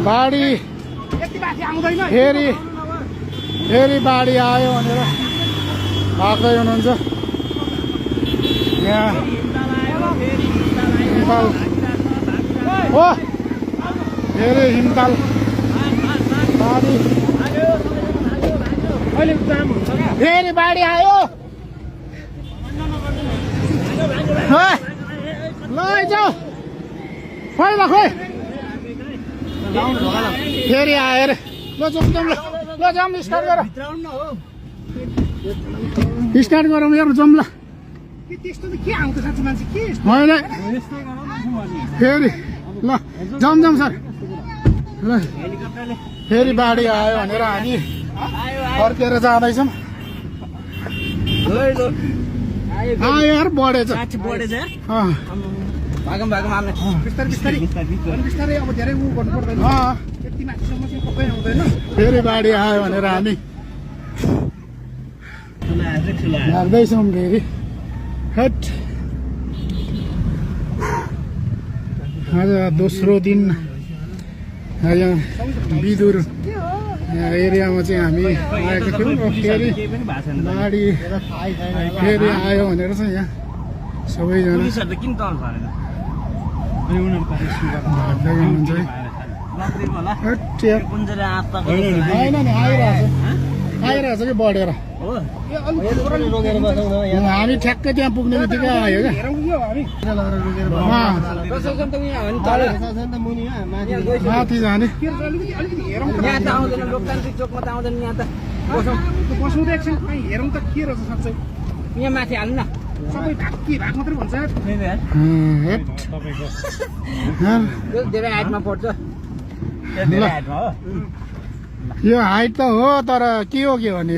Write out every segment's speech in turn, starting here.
बाढी फेरि बाढी आयो भनेर भाग्दै हुनुहुन्छ यहाँ हिमताल हो फेरि हिमताल बाढी फेरि बाढी आयो ल जाऊ खोइ ल खोइ फेरि आयो अरे ल जाउँ ल जाउँ स्टार्ट गर स्टार्ट गरौँ यार जाउँ ल होइन फेरि ल जाउँ सर ल फेरि बाढी आयो भनेर हामी फर्केर जाँदैछौँ आयो यार बढेछ फेरि बाढी आयो भनेर हामी लाग्दैछौँ फेरि हट आज दोस्रो दिन यहाँ बिदुर एरियामा चाहिँ हामी आएको थियौँ फेरि बाढी फेरि आयो भनेर चाहिँ यहाँ सबैजना होइन नि आइरहेछ कि बढेर हामी ठ्याक्कै त्यहाँ पुग्ने बित्तिकै आयो क्या माथि जाने यहाँ माथि हाल्नु न सबै भाग मात्रै भन्छ धेरै हाइटमा पर्छ यो हाइट त हो तर के हो भने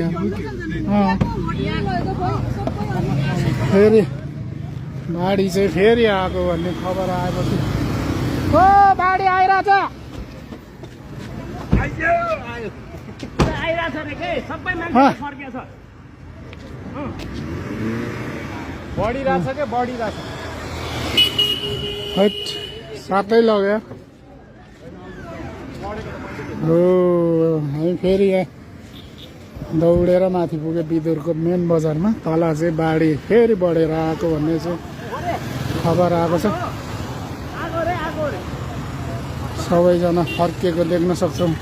फेरि बाढी चाहिँ फेरि आएको भन्ने खबर आएपछि हो बाढी आइरहेछ बढिरहेछ क्या बढिरहेछ साथै लग्यो हो हामी फेरि यहाँ दौडेर माथि पुग्यो बिदुरको मेन बजारमा तल चाहिँ बाढी फेरि बढेर आएको भन्ने चाहिँ खबर आएको छ सबैजना फर्किएको देख्न सक्छौँ